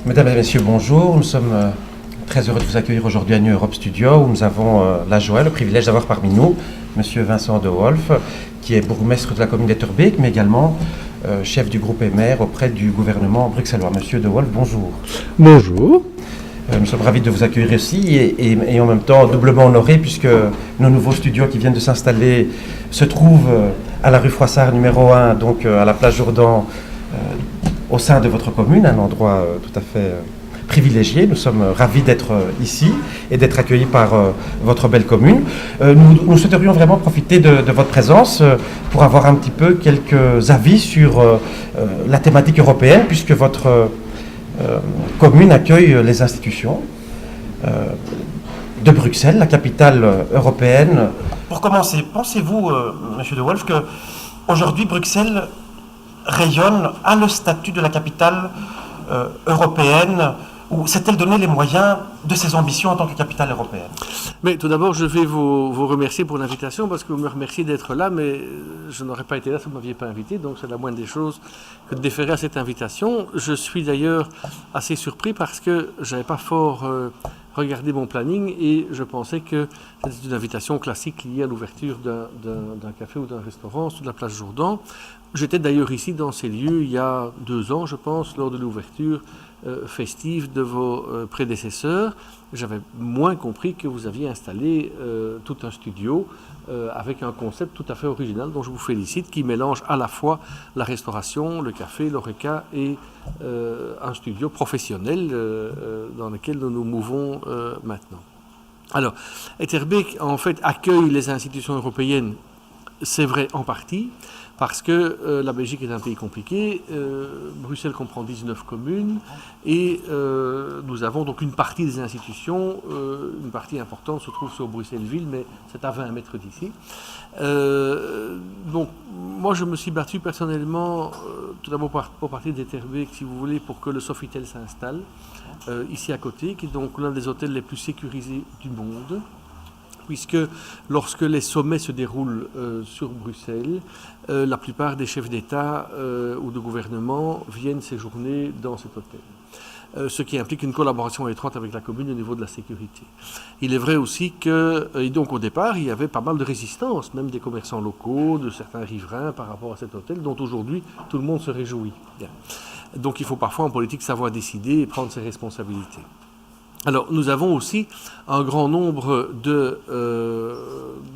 Mesdames et messieurs, bonjour. Nous sommes très heureux de vous accueillir aujourd'hui à New Europe Studio, où nous avons la joie, le privilège d'avoir parmi nous Monsieur Vincent De Wolf, qui est bourgmestre de la commune d'Etterbeek, mais également chef du groupe et maire auprès du gouvernement bruxellois. Monsieur De Wolf, bonjour. Bonjour. Nous sommes ravis de vous accueillir ici et en même temps doublement honorés puisque nos nouveaux studios qui viennent de s'installer se trouvent à la rue Froissart numéro 1, donc à la place Jourdan, au sein de votre commune, un endroit tout à fait privilégié. Nous sommes ravis d'être ici et d'être accueillis par votre belle commune. Nous souhaiterions vraiment profiter de votre présence pour avoir un petit peu quelques avis sur la thématique européenne, puisque votre commune accueille les institutions de Bruxelles, la capitale européenne. Pour commencer, pensez-vous, Monsieur De Wolf, qu'aujourd'hui Bruxelles rayonne, a le statut de la capitale européenne, ou s'est-elle donné les moyens de ses ambitions en tant que capitale européenne? Mais tout d'abord, je vais vous remercier pour l'invitation, parce que vous me remerciez d'être là, mais je n'aurais pas été là si vous ne m'aviez pas invité, donc c'est la moindre des choses que de déférer à cette invitation. Je suis d'ailleurs assez surpris parce que je n'avais pas fort regardé mon planning et je pensais que c'était une invitation classique liée à l'ouverture d'un café ou d'un restaurant sur la place Jourdan. J'étais d'ailleurs ici dans ces lieux il y a 2 ans, je pense, lors de l'ouverture festive de vos prédécesseurs. J'avais moins compris que vous aviez installé tout un studio avec un concept tout à fait original dont je vous félicite, qui mélange à la fois la restauration, le café, l'horeca et un studio professionnel dans lequel nous nous mouvons maintenant. Alors, Etterbeek, en fait, accueille les institutions européennes, c'est vrai en partie, parce que la Belgique est un pays compliqué, Bruxelles comprend 19 communes, et nous avons donc une partie des institutions, une partie importante se trouve sur Bruxelles-Ville, mais c'est à 20 mètres d'ici. Donc, moi je me suis battu personnellement, tout d'abord pour partir d'Etterbeek, si vous voulez, pour que le Sofitel s'installe, ici à côté, qui est donc l'un des hôtels les plus sécurisés du monde, puisque lorsque les sommets se déroulent sur Bruxelles, la plupart des chefs d'État ou de gouvernement viennent séjourner dans cet hôtel. Ce qui implique une collaboration étroite avec la commune au niveau de la sécurité. Il est vrai aussi que, et donc au départ, il y avait pas mal de résistance, même des commerçants locaux, de certains riverains par rapport à cet hôtel, dont aujourd'hui tout le monde se réjouit. Bien. Donc il faut parfois en politique savoir décider et prendre ses responsabilités. Alors, nous avons aussi un grand nombre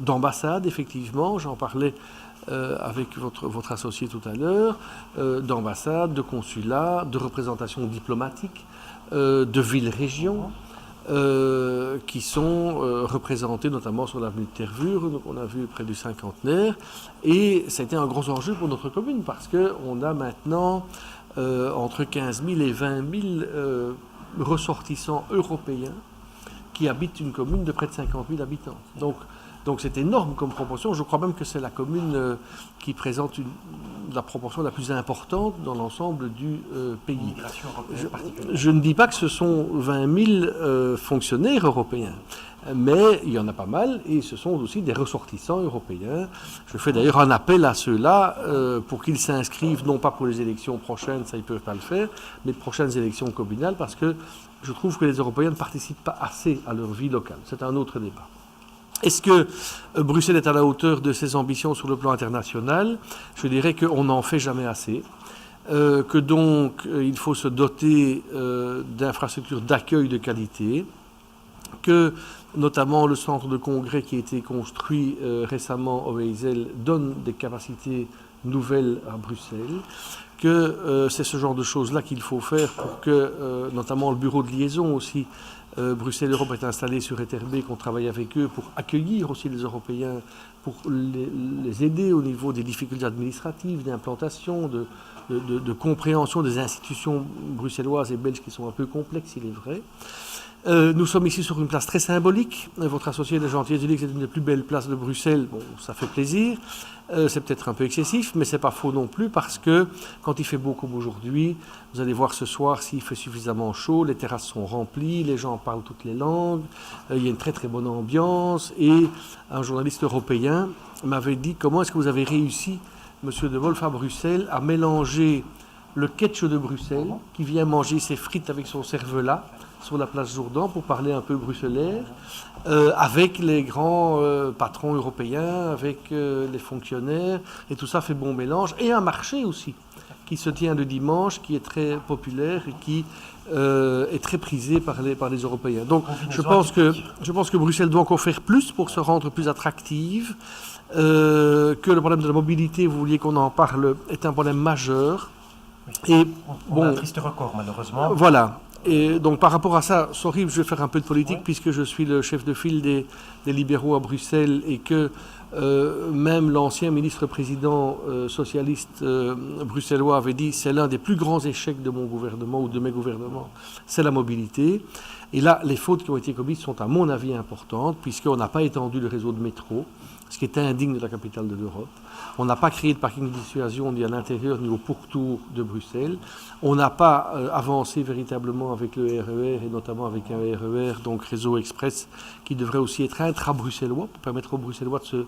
d'ambassades, effectivement, j'en parlais avec votre associé tout à l'heure, d'ambassades, de consulats, de représentations diplomatiques, de villes-régions, qui sont représentées notamment sur l'avenue de Tervure, donc on a vu près du cinquantenaire, et ça a été un gros enjeu pour notre commune, parce qu'on a maintenant entre 15 000 et 20 000 ressortissants européens qui habitent une commune de près de 50 000 habitants. Donc c'est énorme comme proportion. Je crois même que c'est la commune qui présente la proportion la plus importante dans l'ensemble du pays. Je ne dis pas que ce sont 20 000 fonctionnaires européens, mais il y en a pas mal et ce sont aussi des ressortissants européens. Je fais d'ailleurs un appel à ceux-là pour qu'ils s'inscrivent, non pas pour les élections prochaines, ça ils ne peuvent pas le faire, mais de prochaines élections communales, parce que je trouve que les Européens ne participent pas assez à leur vie locale. C'est un autre débat. Est-ce que Bruxelles est à la hauteur de ses ambitions sur le plan international? Je dirais qu'on n'en fait jamais assez. Que donc il faut se doter d'infrastructures d'accueil de qualité, que notamment le centre de congrès qui a été construit récemment au Heysel donne des capacités nouvelles à Bruxelles, que c'est ce genre de choses-là qu'il faut faire pour que, notamment le bureau de liaison aussi, Bruxelles Europe est installé sur Etterbeek, on travaille avec eux pour accueillir aussi les Européens, pour les aider au niveau des difficultés administratives, d'implantation, de compréhension des institutions bruxelloises et belges qui sont un peu complexes, il est vrai. Nous sommes ici sur une place très symbolique. Votre associé de Gentil dit que c'est une des plus belles places de Bruxelles. Bon, ça fait plaisir. C'est peut-être un peu excessif, mais c'est pas faux non plus, parce que quand il fait beau comme aujourd'hui, vous allez voir ce soir s'il fait suffisamment chaud, les terrasses sont remplies, les gens parlent toutes les langues, il y a une très très bonne ambiance. Et un journaliste européen m'avait dit: comment est-ce que vous avez réussi, Monsieur De Wolf, à Bruxelles, à mélanger le ketch de Bruxelles, qui vient manger ses frites avec son cervelas sur la place Jourdan, pour parler un peu bruxellaire, avec les grands patrons européens, avec les fonctionnaires, et tout ça fait bon mélange. Et un marché aussi, qui se tient le dimanche, qui est très populaire et qui est très prisé par les Européens. Donc je pense que Bruxelles doit encore faire plus pour se rendre plus attractive, que le problème de la mobilité, vous vouliez qu'on en parle, est un problème majeur. Et on a un triste record, malheureusement. Voilà. Et donc par rapport à ça, sorry, je vais faire un peu de politique, puisque je suis le chef de file des libéraux à Bruxelles, et que même l'ancien ministre-président socialiste bruxellois avait dit c'est l'un des plus grands échecs de mon gouvernement ou de mes gouvernements, c'est la mobilité. Et là, les fautes qui ont été commises sont à mon avis importantes, puisqu'on n'a pas étendu le réseau de métro, ce qui est indigne de la capitale de l'Europe. On n'a pas créé de parking de dissuasion ni à l'intérieur ni au pourtour de Bruxelles. On n'a pas avancé véritablement avec le RER, et notamment avec un RER, donc réseau express, qui devrait aussi être intra-bruxellois, pour permettre aux Bruxellois de se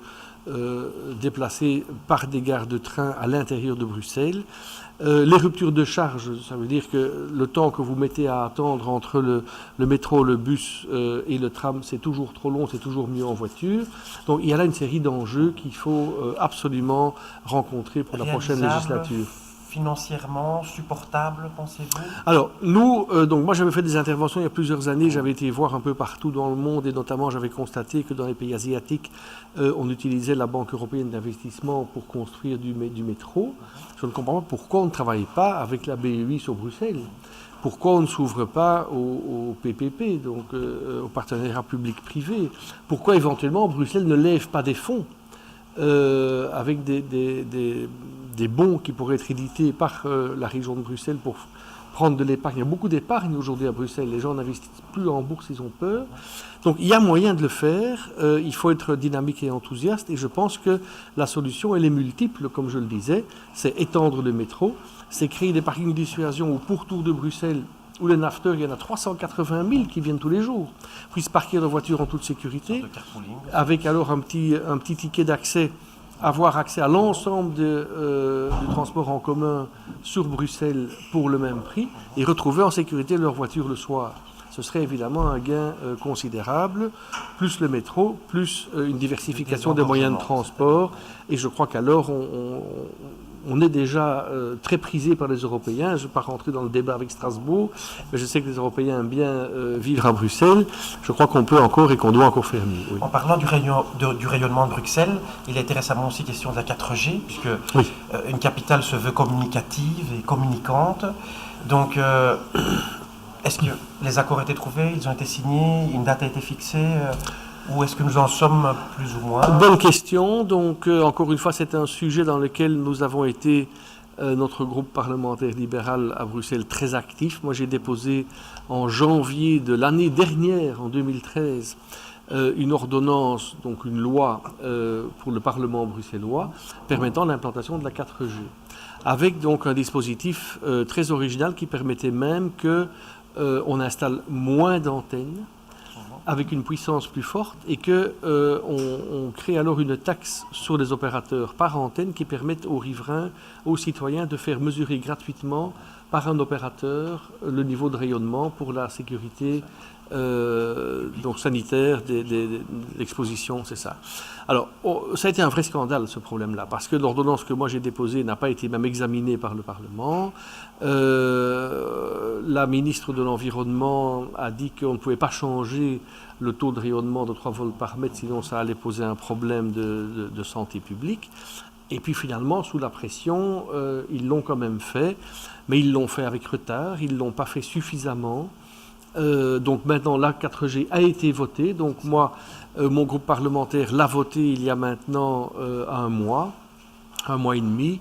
déplacer par des gares de train à l'intérieur de Bruxelles. Les ruptures de charge, ça veut dire que le temps que vous mettez à attendre entre le métro, le bus et le tram, c'est toujours trop long, c'est toujours mieux en voiture. Donc il y a là une série d'enjeux qu'il faut absolument rencontrer pour la prochaine législature. Financièrement supportable, pensez-vous? Alors, nous, donc moi j'avais fait des interventions il y a plusieurs années, j'avais été voir un peu partout dans le monde, et notamment j'avais constaté que dans les pays asiatiques, on utilisait la Banque européenne d'investissement pour construire du métro. Je ne comprends pas pourquoi on ne travaille pas avec la BEI sur Bruxelles. Pourquoi on ne s'ouvre pas au PPP, donc au partenariat public-privé? Pourquoi éventuellement Bruxelles ne lève pas des fonds avec des bons qui pourraient être édités par la région de Bruxelles pour prendre de l'épargne. Il y a beaucoup d'épargne aujourd'hui à Bruxelles. Les gens n'investissent plus en bourse, ils ont peur. Donc il y a moyen de le faire. Il faut être dynamique et enthousiaste. Et je pense que la solution, elle est multiple, comme je le disais. C'est étendre le métro, c'est créer des parkings de dissuasion au pourtour de Bruxelles, où les nafteurs, il y en a 380 000 qui viennent tous les jours, puissent parquer leur voiture en toute sécurité, avec alors un petit ticket d'accès, avoir accès à l'ensemble du transport en commun sur Bruxelles pour le même prix, et retrouver en sécurité leur voiture le soir. Ce serait évidemment un gain considérable, plus le métro, plus une diversification des moyens de transport, et je crois qu'alors on est déjà très prisé par les Européens. Je ne vais pas rentrer dans le débat avec Strasbourg, mais je sais que les Européens aiment bien vivre à Bruxelles. Je crois qu'on peut encore et qu'on doit encore faire mieux. Oui. En parlant du rayonnement de Bruxelles, il a été récemment aussi question de la 4G, puisque oui. Une capitale se veut communicative et communicante. Donc, est-ce que les accords ont été trouvés, ils ont été signés, une date a été fixée où est-ce que nous en sommes plus ou moins? Bonne question. Donc, encore une fois, c'est un sujet dans lequel nous avons été, notre groupe parlementaire libéral à Bruxelles, très actif. Moi, j'ai déposé en janvier de l'année dernière, en 2013, une ordonnance, donc une loi pour le Parlement bruxellois, permettant l'implantation de la 4G. Avec donc un dispositif très original qui permettait même qu'on installe moins d'antennes, avec une puissance plus forte, et qu'on crée alors une taxe sur les opérateurs par antenne qui permettent aux riverains, aux citoyens de faire mesurer gratuitement par un opérateur le niveau de rayonnement pour la sécurité donc sanitaire de l'exposition, c'est ça. Alors, ça a été un vrai scandale, ce problème-là, parce que l'ordonnance que moi j'ai déposée n'a pas été même examinée par le Parlement. La ministre de l'Environnement a dit qu'on ne pouvait pas changer le taux de rayonnement de 3 volts par mètre, sinon ça allait poser un problème de santé publique. Et puis finalement, sous la pression, ils l'ont quand même fait, mais ils l'ont fait avec retard, ils ne l'ont pas fait suffisamment. Donc maintenant, la 4G a été votée. Donc moi, mon groupe parlementaire l'a votée il y a maintenant un mois et demi.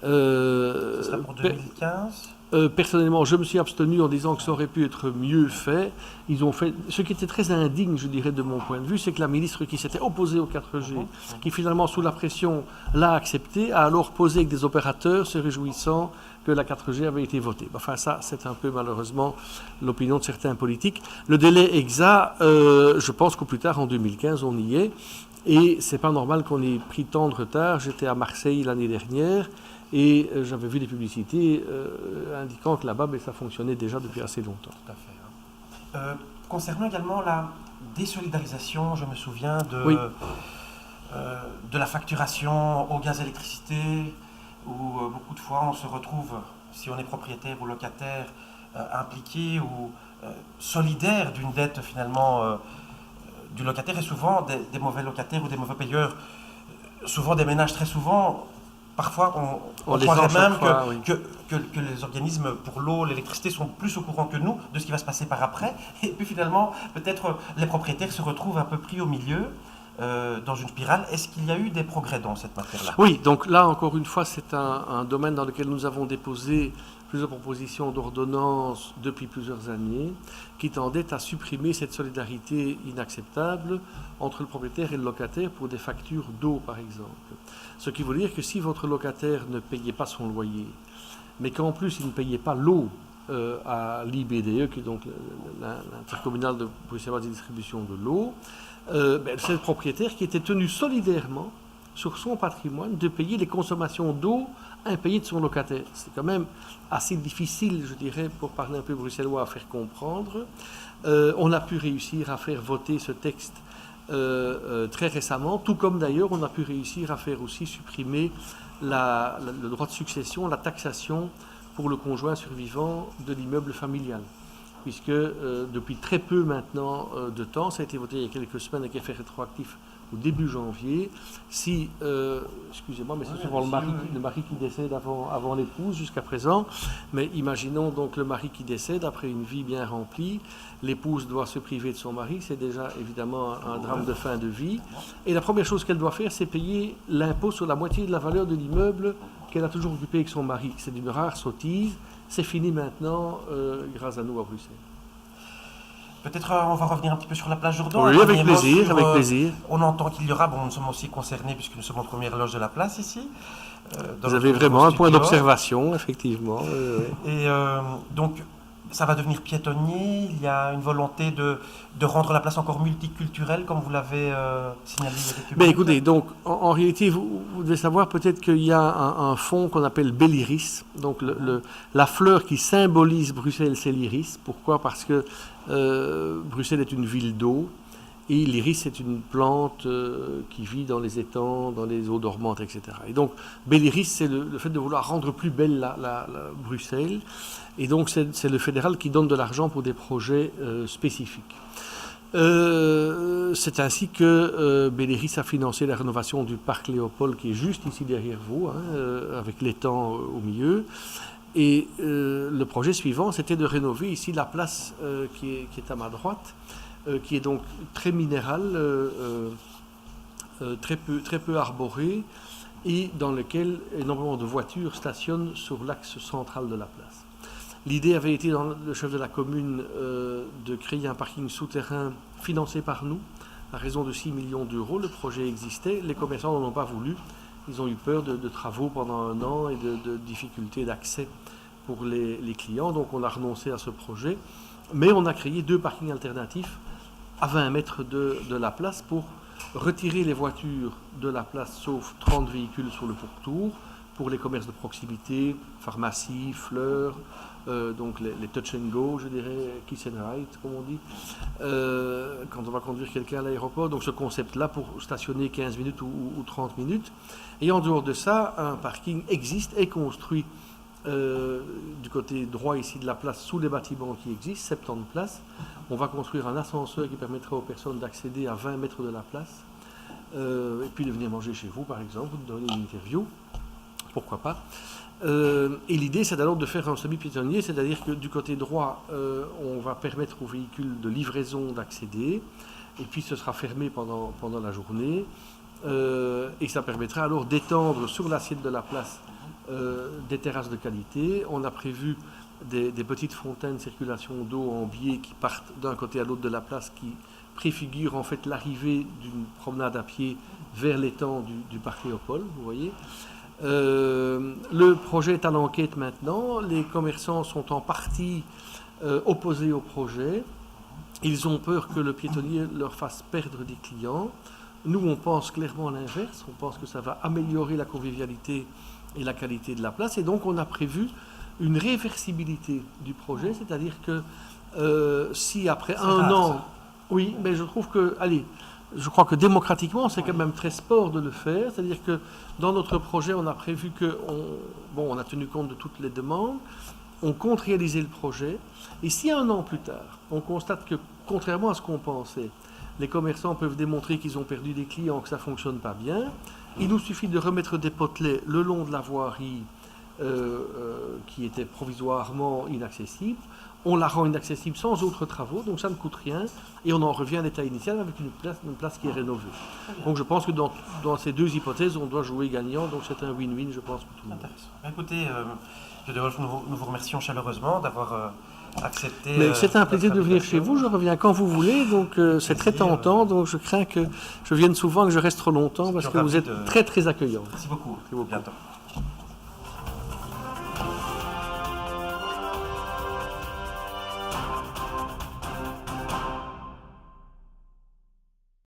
Ce sera pour 2015 ? Personnellement, je me suis abstenu en disant que ça aurait pu être mieux fait. Ils ont fait. Ce qui était très indigne, je dirais, de mon point de vue, c'est que la ministre qui s'était opposée au 4G, qui finalement, sous la pression, l'a accepté, a alors posé avec des opérateurs se réjouissant que la 4G avait été votée. Enfin, ça, c'est un peu malheureusement l'opinion de certains politiques. Le délai exact, je pense qu'au plus tard, en 2015, on y est. Et c'est pas normal qu'on ait pris tant de retard. J'étais à Marseille l'année dernière et j'avais vu des publicités indiquant que là-bas, ça fonctionnait déjà depuis assez longtemps. Tout à fait. Concernant également la désolidarisation, je me souviens de la facturation au gaz et électricité, où beaucoup de fois on se retrouve, si on est propriétaire ou locataire, impliqué ou solidaire d'une dette finalement du locataire, et souvent des mauvais locataires ou des mauvais payeurs, souvent des ménages très souvent. Parfois, on croirait même que les organismes pour l'eau, l'électricité sont plus au courant que nous de ce qui va se passer par après. Et puis finalement, peut-être les propriétaires se retrouvent un peu pris au milieu, dans une spirale. Est-ce qu'il y a eu des progrès dans cette matière-là? Oui, donc là, encore une fois, c'est un domaine dans lequel nous avons déposé plusieurs propositions d'ordonnance depuis plusieurs années qui tendaient à supprimer cette solidarité inacceptable entre le propriétaire et le locataire pour des factures d'eau, par exemple. Ce qui veut dire que si votre locataire ne payait pas son loyer, mais qu'en plus il ne payait pas l'eau à l'IBDE, qui est donc l'intercommunal de bruxelloise de distribution de l'eau, c'est le propriétaire qui était tenu solidairement sur son patrimoine de payer les consommations d'eau impayées de son locataire. C'est quand même assez difficile, je dirais, pour parler un peu bruxellois, à faire comprendre. On a pu réussir à faire voter ce texte très récemment, tout comme d'ailleurs on a pu réussir à faire aussi supprimer le droit de succession, la taxation pour le conjoint survivant de l'immeuble familial. Puisque depuis très peu maintenant de temps, ça a été voté il y a quelques semaines avec effet rétroactif au début janvier, si, excusez-moi, mais c'est souvent le mari qui décède avant l'épouse jusqu'à présent, mais imaginons donc le mari qui décède après une vie bien remplie, l'épouse doit se priver de son mari, c'est déjà évidemment un drame de fin de vie, et la première chose qu'elle doit faire, c'est payer l'impôt sur la moitié de la valeur de l'immeuble qu'elle a toujours occupé avec son mari. C'est d'une rare sottise, c'est fini maintenant grâce à nous à Bruxelles. Peut-être on va revenir un petit peu sur la plage Jourdan. Oui, avec plaisir. On entend qu'il y aura, nous sommes aussi concernés puisque nous sommes en première loge de la place ici. Vous avez vraiment un point d'observation, effectivement. Et donc, ça va devenir piétonnier. Il y a une volonté de rendre la place encore multiculturelle, comme vous l'avez signalé il y a quelques minutes. Écoutez, donc, en réalité, vous devez savoir peut-être qu'il y a un fonds qu'on appelle Belliris. Donc, la fleur qui symbolise Bruxelles, c'est l'iris. Pourquoi? Parce que Bruxelles est une ville d'eau. Et l'iris, c'est une plante qui vit dans les étangs, dans les eaux dormantes, etc. Et donc, Belliris, c'est le fait de vouloir rendre plus belle la Bruxelles. Et donc, c'est le fédéral qui donne de l'argent pour des projets spécifiques. C'est ainsi que Belliris a financé la rénovation du parc Léopold, qui est juste ici derrière vous, avec l'étang au milieu. Et le projet suivant, c'était de rénover ici la place qui est à ma droite, qui est donc très minérale, très peu arborée, et dans lequel énormément de voitures stationnent sur l'axe central de la place. L'idée avait été, dans le chef de la commune, de créer un parking souterrain financé par nous, à raison de 6 millions d'euros. Le projet existait, les commerçants n'en ont pas voulu. Ils ont eu peur de travaux pendant un an et de difficultés d'accès pour les clients, donc on a renoncé à ce projet. Mais on a créé 2 parkings alternatifs à 20 mètres de la place pour retirer les voitures de la place, sauf 30 véhicules sur le pourtour, pour les commerces de proximité, pharmacie, fleurs, donc les touch and go, je dirais, kiss and ride, comme on dit, quand on va conduire quelqu'un à l'aéroport. Donc ce concept-là pour stationner 15 minutes ou 30 minutes. Et en dehors de ça, un parking existe, est construit du côté droit ici de la place, sous les bâtiments qui existent, 70 places. On va construire un ascenseur qui permettra aux personnes d'accéder à 20 mètres de la place, et puis de venir manger chez vous, par exemple, ou de donner une interview, pourquoi pas. Et l'idée, c'est alors de faire un semi-piétonnier, c'est-à-dire que du côté droit, on va permettre aux véhicules de livraison d'accéder, et puis ce sera fermé pendant la journée, et ça permettra alors d'étendre sur l'assiette de la place des terrasses de qualité. On a prévu des petites fontaines de circulation d'eau en biais qui partent d'un côté à l'autre de la place, qui préfigurent en fait l'arrivée d'une promenade à pied vers l'étang du parc Léopold, vous voyez. Le projet est à l'enquête maintenant. Les commerçants sont en partie opposés au projet. Ils ont peur que le piétonnier leur fasse perdre des clients. Nous, on pense clairement l'inverse. On pense que ça va améliorer la convivialité et la qualité de la place. Et donc, on a prévu une réversibilité du projet, c'est-à-dire que si après un an... Oui, mais je trouve que... Allez, je crois que démocratiquement, c'est quand même très sport de le faire. C'est-à-dire que dans notre projet, on a prévu que... on a tenu compte de toutes les demandes. On compte réaliser le projet. Et si un an plus tard, on constate que, contrairement à ce qu'on pensait, les commerçants peuvent démontrer qu'ils ont perdu des clients, que ça ne fonctionne pas bien, il nous suffit de remettre des potelets le long de la voirie qui était provisoirement inaccessible. On la rend inaccessible sans autres travaux, donc ça ne coûte rien, et on en revient à l'état initial avec une place qui est rénovée. Donc je pense que dans ces deux hypothèses, on doit jouer gagnant, donc c'est un win-win, je pense, pour tout le monde. Écoutez, M. De Wolf, nous vous remercions chaleureusement d'avoir accepté... c'est un plaisir de venir chez vous, je reviens quand vous voulez, donc c'est très tentant, donc je crains que je vienne souvent, que je reste trop longtemps, parce que vous êtes très très accueillant. Merci beaucoup, Bientôt.